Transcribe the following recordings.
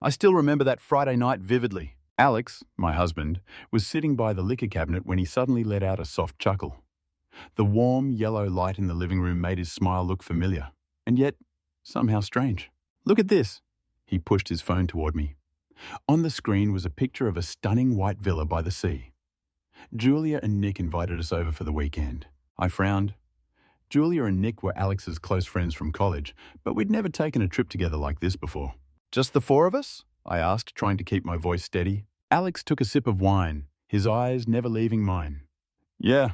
I still remember that Friday night vividly. Alex, my husband, was sitting by the liquor cabinet when he suddenly let out a soft chuckle. The warm, yellow light in the living room made his smile look familiar, and yet somehow strange. "Look at this." He pushed his phone toward me. On the screen was a picture of a stunning white villa by the sea. Julia and Nick invited us over for the weekend. I frowned. Julia and Nick were Alex's close friends from college, but we'd never taken a trip together like this before. "Just the four of us?" I asked, trying to keep my voice steady. Alex took a sip of wine, his eyes never leaving mine. "Yeah,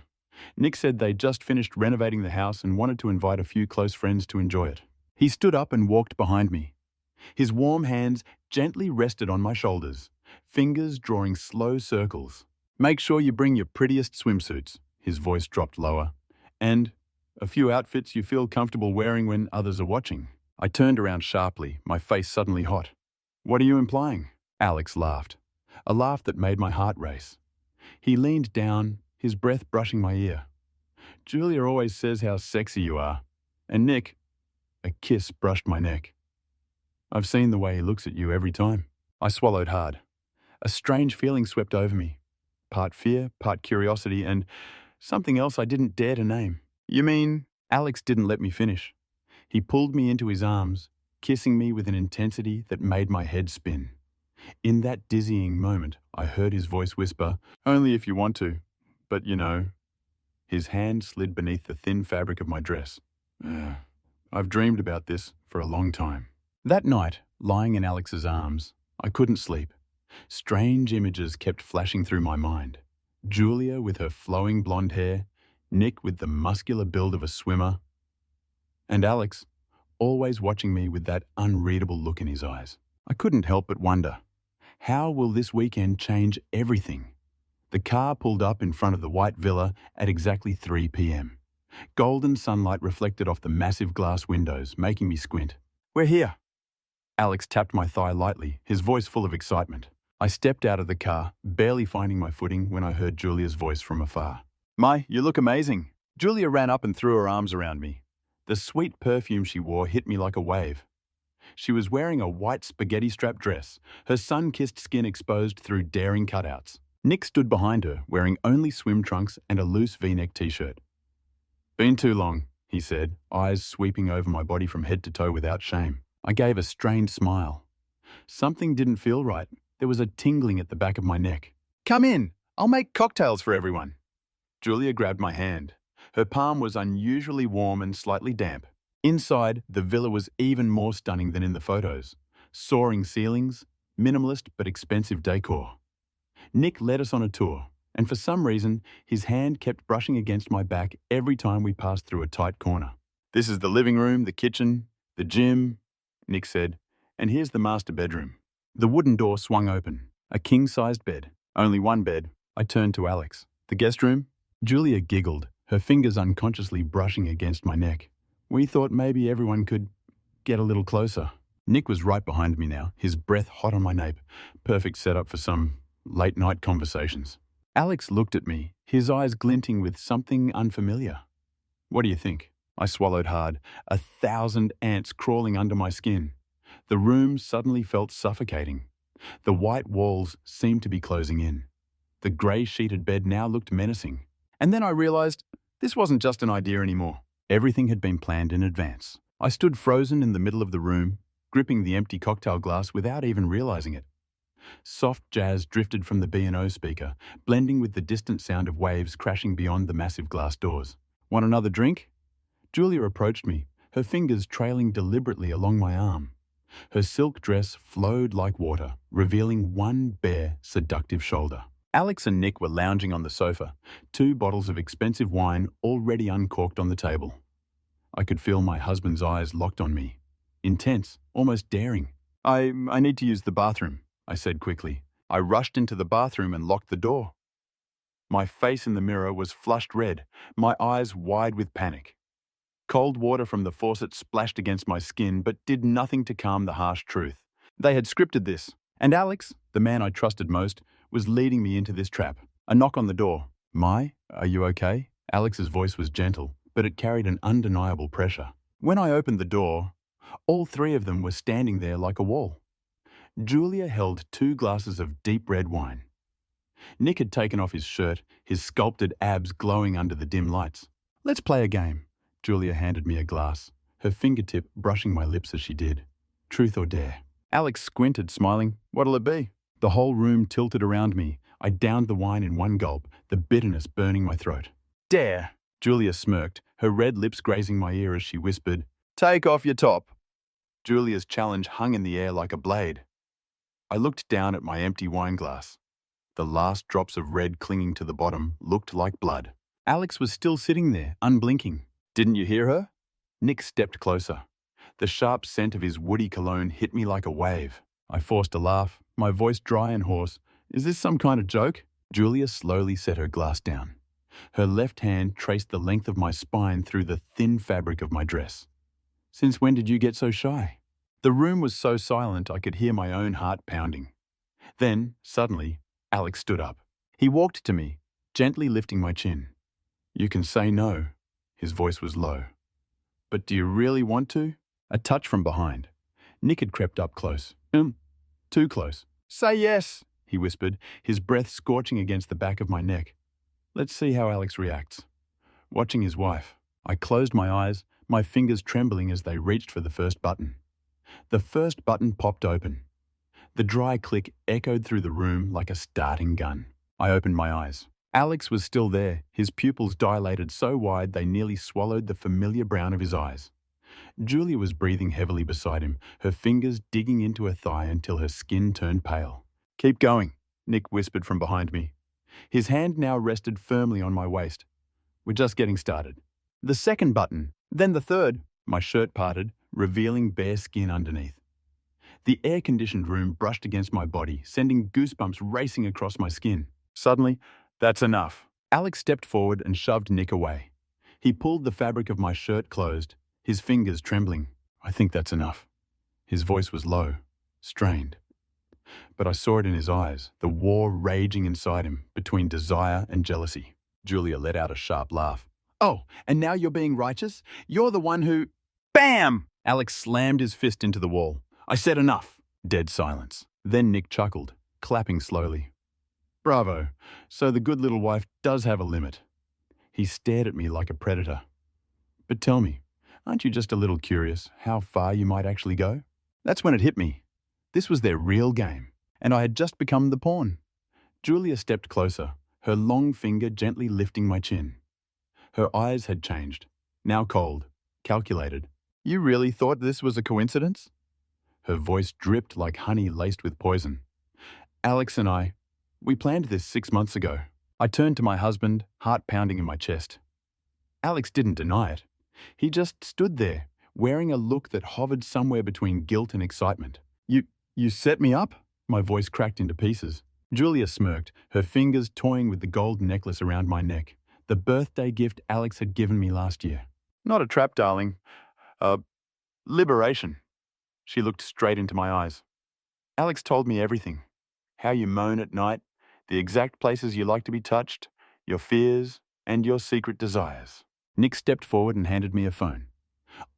Nick said they just finished renovating the house and wanted to invite a few close friends to enjoy it." He stood up and walked behind me. His warm hands gently rested on my shoulders, fingers drawing slow circles. "Make sure you bring your prettiest swimsuits," his voice dropped lower, "and a few outfits you feel comfortable wearing when others are watching." I turned around sharply, my face suddenly hot. "What are you implying?" Alex laughed, a laugh that made my heart race. He leaned down, his breath brushing my ear. "Julia always says how sexy you are. And Nick," a kiss brushed my neck. "I've seen the way he looks at you every time." I swallowed hard. A strange feeling swept over me. Part fear, part curiosity, and something else I didn't dare to name. "You mean?" Alex didn't let me finish. He pulled me into his arms, kissing me with an intensity that made my head spin. In that dizzying moment, I heard his voice whisper, "Only if you want to, but you know." His hand slid beneath the thin fabric of my dress. I've dreamed about this for a long time. That night, lying in Alex's arms, I couldn't sleep. Strange images kept flashing through my mind. Julia with her flowing blonde hair, Nick with the muscular build of a swimmer, and Alex, always watching me with that unreadable look in his eyes. I couldn't help but wonder, how will this weekend change everything? The car pulled up in front of the white villa at exactly 3 p.m. Golden sunlight reflected off the massive glass windows, making me squint. "We're here." Alex tapped my thigh lightly, his voice full of excitement. I stepped out of the car, barely finding my footing when I heard Julia's voice from afar. "Mai, you look amazing." Julia ran up and threw her arms around me. The sweet perfume she wore hit me like a wave. She was wearing a white spaghetti-strap dress, her sun-kissed skin exposed through daring cutouts. Nick stood behind her, wearing only swim trunks and a loose V-neck t-shirt. "Been too long," he said, eyes sweeping over my body from head to toe without shame. I gave a strained smile. Something didn't feel right. There was a tingling at the back of my neck. "Come in, I'll make cocktails for everyone." Julia grabbed my hand. Her palm was unusually warm and slightly damp. Inside, the villa was even more stunning than in the photos. Soaring ceilings, minimalist but expensive decor. Nick led us on a tour, and for some reason, his hand kept brushing against my back every time we passed through a tight corner. "This is the living room, the kitchen, the gym," Nick said, "and here's the master bedroom." The wooden door swung open. A king-sized bed. Only one bed. I turned to Alex. "The guest room?" Julia giggled, her fingers unconsciously brushing against my neck. "We thought maybe everyone could get a little closer." Nick was right behind me now, his breath hot on my nape. Perfect setup for some late-night conversations. Alex looked at me, his eyes glinting with something unfamiliar. "What do you think?" I swallowed hard, 1,000 ants crawling under my skin. The room suddenly felt suffocating. The white walls seemed to be closing in. The grey-sheeted bed now looked menacing. And then I realized this wasn't just an idea anymore. Everything had been planned in advance. I stood frozen in the middle of the room, gripping the empty cocktail glass without even realizing it. Soft jazz drifted from the B&O speaker, blending with the distant sound of waves crashing beyond the massive glass doors. "Want another drink?" Julia approached me, her fingers trailing deliberately along my arm. Her silk dress flowed like water, revealing one bare, seductive shoulder. Alex and Nick were lounging on the sofa, 2 bottles of expensive wine already uncorked on the table. I could feel my husband's eyes locked on me. Intense, almost daring. I need to use the bathroom," I said quickly. I rushed into the bathroom and locked the door. My face in the mirror was flushed red, my eyes wide with panic. Cold water from the faucet splashed against my skin, but did nothing to calm the harsh truth. They had scripted this, and Alex, the man I trusted most, was leading me into this trap. A knock on the door. "Mai, are you okay?" Alex's voice was gentle, but it carried an undeniable pressure. When I opened the door, all 3 of them were standing there like a wall. Julia held 2 glasses of deep red wine. Nick had taken off his shirt, his sculpted abs glowing under the dim lights. "Let's play a game." Julia handed me a glass, her fingertip brushing my lips as she did. Truth or dare? Alex squinted, smiling. "What'll it be?" The whole room tilted around me. I downed the wine in one gulp, the bitterness burning my throat. "Dare!" Julia smirked, her red lips grazing my ear as she whispered, "Take off your top." Julia's challenge hung in the air like a blade. I looked down at my empty wine glass. The last drops of red clinging to the bottom looked like blood. Alex was still sitting there, unblinking. "Didn't you hear her?" Nick stepped closer. The sharp scent of his woody cologne hit me like a wave. I forced a laugh, my voice dry and hoarse. "Is this some kind of joke?" Julia slowly set her glass down. Her left hand traced the length of my spine through the thin fabric of my dress. "Since when did you get so shy?" The room was so silent I could hear my own heart pounding. Then, suddenly, Alex stood up. He walked to me, gently lifting my chin. "You can say no." His voice was low. "But do you really want to?" A touch from behind. Nick had crept up close. Too close. "Say yes," he whispered, his breath scorching against the back of my neck. Let's see how Alex reacts. Watching his wife, I closed my eyes, my fingers trembling as they reached for the first button. The first button popped open. The dry click echoed through the room like a starting gun. I opened my eyes. Alex was still there, his pupils dilated so wide they nearly swallowed the familiar brown of his eyes. Julia was breathing heavily beside him, her fingers digging into her thigh until her skin turned pale. "Keep going," Nick whispered from behind me. His hand now rested firmly on my waist. "We're just getting started." The second button, then the third. My shirt parted, revealing bare skin underneath. The air-conditioned room brushed against my body, sending goosebumps racing across my skin. Suddenly, "That's enough." Alex stepped forward and shoved Nick away. He pulled the fabric of my shirt closed, his fingers trembling. "I think that's enough." His voice was low, strained. But I saw it in his eyes, the war raging inside him, between desire and jealousy. Julia let out a sharp laugh. "Oh, and now you're being righteous? You're the one who—" Bam! Alex slammed his fist into the wall. "I said enough." Dead silence. Then Nick chuckled, clapping slowly. "Bravo. So the good little wife does have a limit." He stared at me like a predator. "But tell me, aren't you just a little curious how far you might actually go?" That's when it hit me. This was their real game, and I had just become the pawn. Julia stepped closer, her long finger gently lifting my chin. Her eyes had changed, now cold, calculated. "You really thought this was a coincidence?" Her voice dripped like honey laced with poison. "Alex and we planned this 6 months ago." I turned to my husband, heart pounding in my chest. Alex didn't deny it. He just stood there, wearing a look that hovered somewhere between guilt and excitement. You set me up?" My voice cracked into pieces. Julia smirked, her fingers toying with the gold necklace around my neck, the birthday gift Alex had given me last year. "Not a trap, darling. Liberation." She looked straight into my eyes. "Alex told me everything. How you moan at night, the exact places you like to be touched, your fears, and your secret desires." Nick stepped forward and handed me a phone.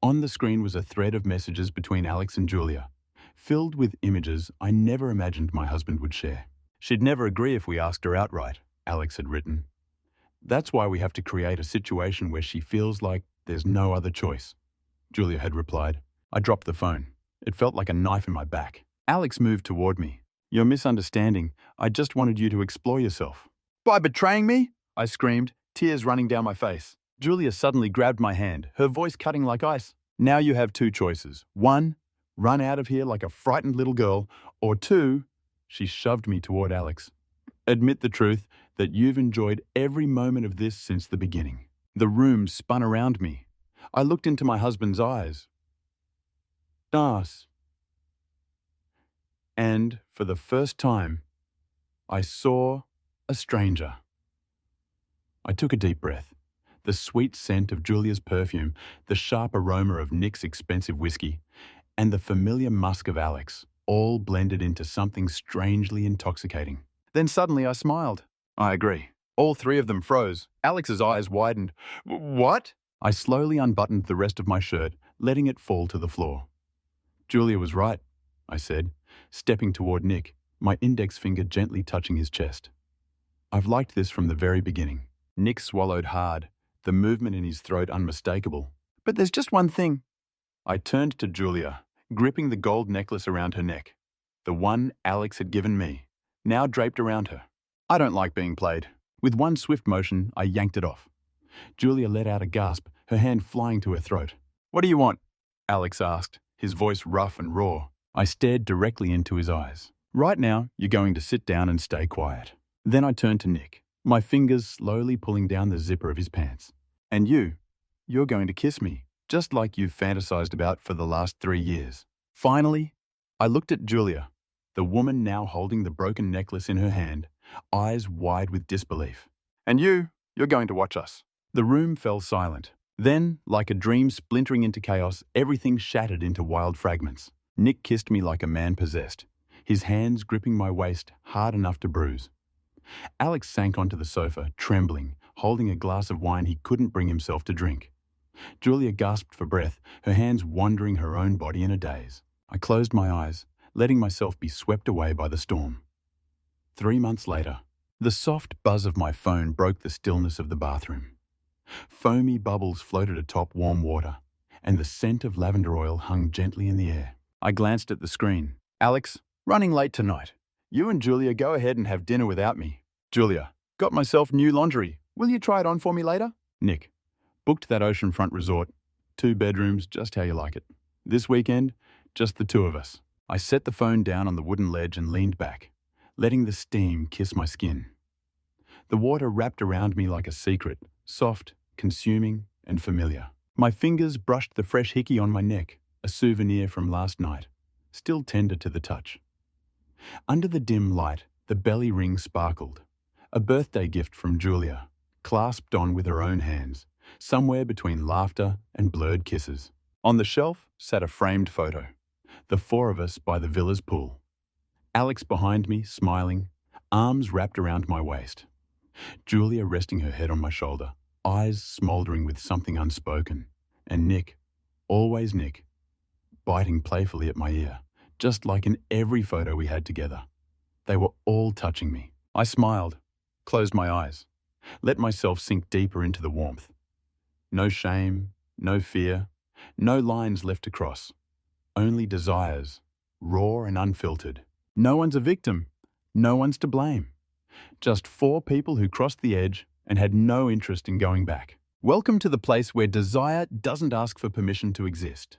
On the screen was a thread of messages between Alex and Julia, filled with images I never imagined my husband would share. "She'd never agree if we asked her outright," Alex had written. "That's why we have to create a situation where she feels like there's no other choice," Julia had replied. I dropped the phone. It felt like a knife in my back. Alex moved toward me. "You're misunderstanding. I just wanted you to explore yourself." "By betraying me?" I screamed, tears running down my face. Julia suddenly grabbed my hand, her voice cutting like ice. "Now you have 2 choices. 1, run out of here like a frightened little girl, or 2, she shoved me toward Alex. "Admit the truth that you've enjoyed every moment of this since the beginning." The room spun around me. I looked into my husband's eyes. Nas. And for the first time, I saw a stranger. I took a deep breath. The sweet scent of Julia's perfume, the sharp aroma of Nick's expensive whiskey, and the familiar musk of Alex, all blended into something strangely intoxicating. Then suddenly I smiled. "I agree." All 3 of them froze. Alex's eyes widened. "What?" I slowly unbuttoned the rest of my shirt, letting it fall to the floor. "Julia was right," I said. stepping toward Nick, my index finger gently touching his chest. I've liked this from the very beginning. Nick swallowed hard, the movement in his throat unmistakable. But there's just one thing. I turned to Julia, gripping the gold necklace around her neck. The one Alex had given me, now draped around her. I don't like being played. With one swift motion, I yanked it off. Julia let out a gasp, her hand flying to her throat. "What do you want?" Alex asked, his voice rough and raw. I stared directly into his eyes. "Right now, you're going to sit down and stay quiet." Then I turned to Nick, my fingers slowly pulling down the zipper of his pants. "And you're going to kiss me, just like you've fantasized about for the last 3 years." Finally, I looked at Julia, the woman now holding the broken necklace in her hand, eyes wide with disbelief. "And you're going to watch us." The room fell silent. Then, like a dream splintering into chaos, everything shattered into wild fragments. Nick kissed me like a man possessed, his hands gripping my waist hard enough to bruise. Alex sank onto the sofa, trembling, holding a glass of wine he couldn't bring himself to drink. Julia gasped for breath, her hands wandering her own body in a daze. I closed my eyes, letting myself be swept away by the storm. 3 months later, the soft buzz of my phone broke the stillness of the bathroom. Foamy bubbles floated atop warm water, and the scent of lavender oil hung gently in the air. I glanced at the screen. "Alex, running late tonight. You and Julia go ahead and have dinner without me." "Julia, got myself new laundry. Will you try it on for me later?" "Nick, booked that oceanfront resort. 2 bedrooms, just how you like it. This weekend, just the 2 of us." I set the phone down on the wooden ledge and leaned back, letting the steam kiss my skin. The water wrapped around me like a secret, soft, consuming, and familiar. My fingers brushed the fresh hickey on my neck, a souvenir from last night, still tender to the touch. Under the dim light, the belly ring sparkled, a birthday gift from Julia, clasped on with her own hands, somewhere between laughter and blurred kisses. On the shelf sat a framed photo, the 4 of us by the villa's pool. Alex behind me, smiling, arms wrapped around my waist. Julia resting her head on my shoulder, eyes smouldering with something unspoken. And Nick, always Nick, biting playfully at my ear, just like in every photo we had together. They were all touching me. I smiled, closed my eyes, let myself sink deeper into the warmth. No shame, no fear, no lines left to cross. Only desires, raw and unfiltered. No one's a victim, no one's to blame. Just 4 people who crossed the edge and had no interest in going back. Welcome to the place where desire doesn't ask for permission to exist.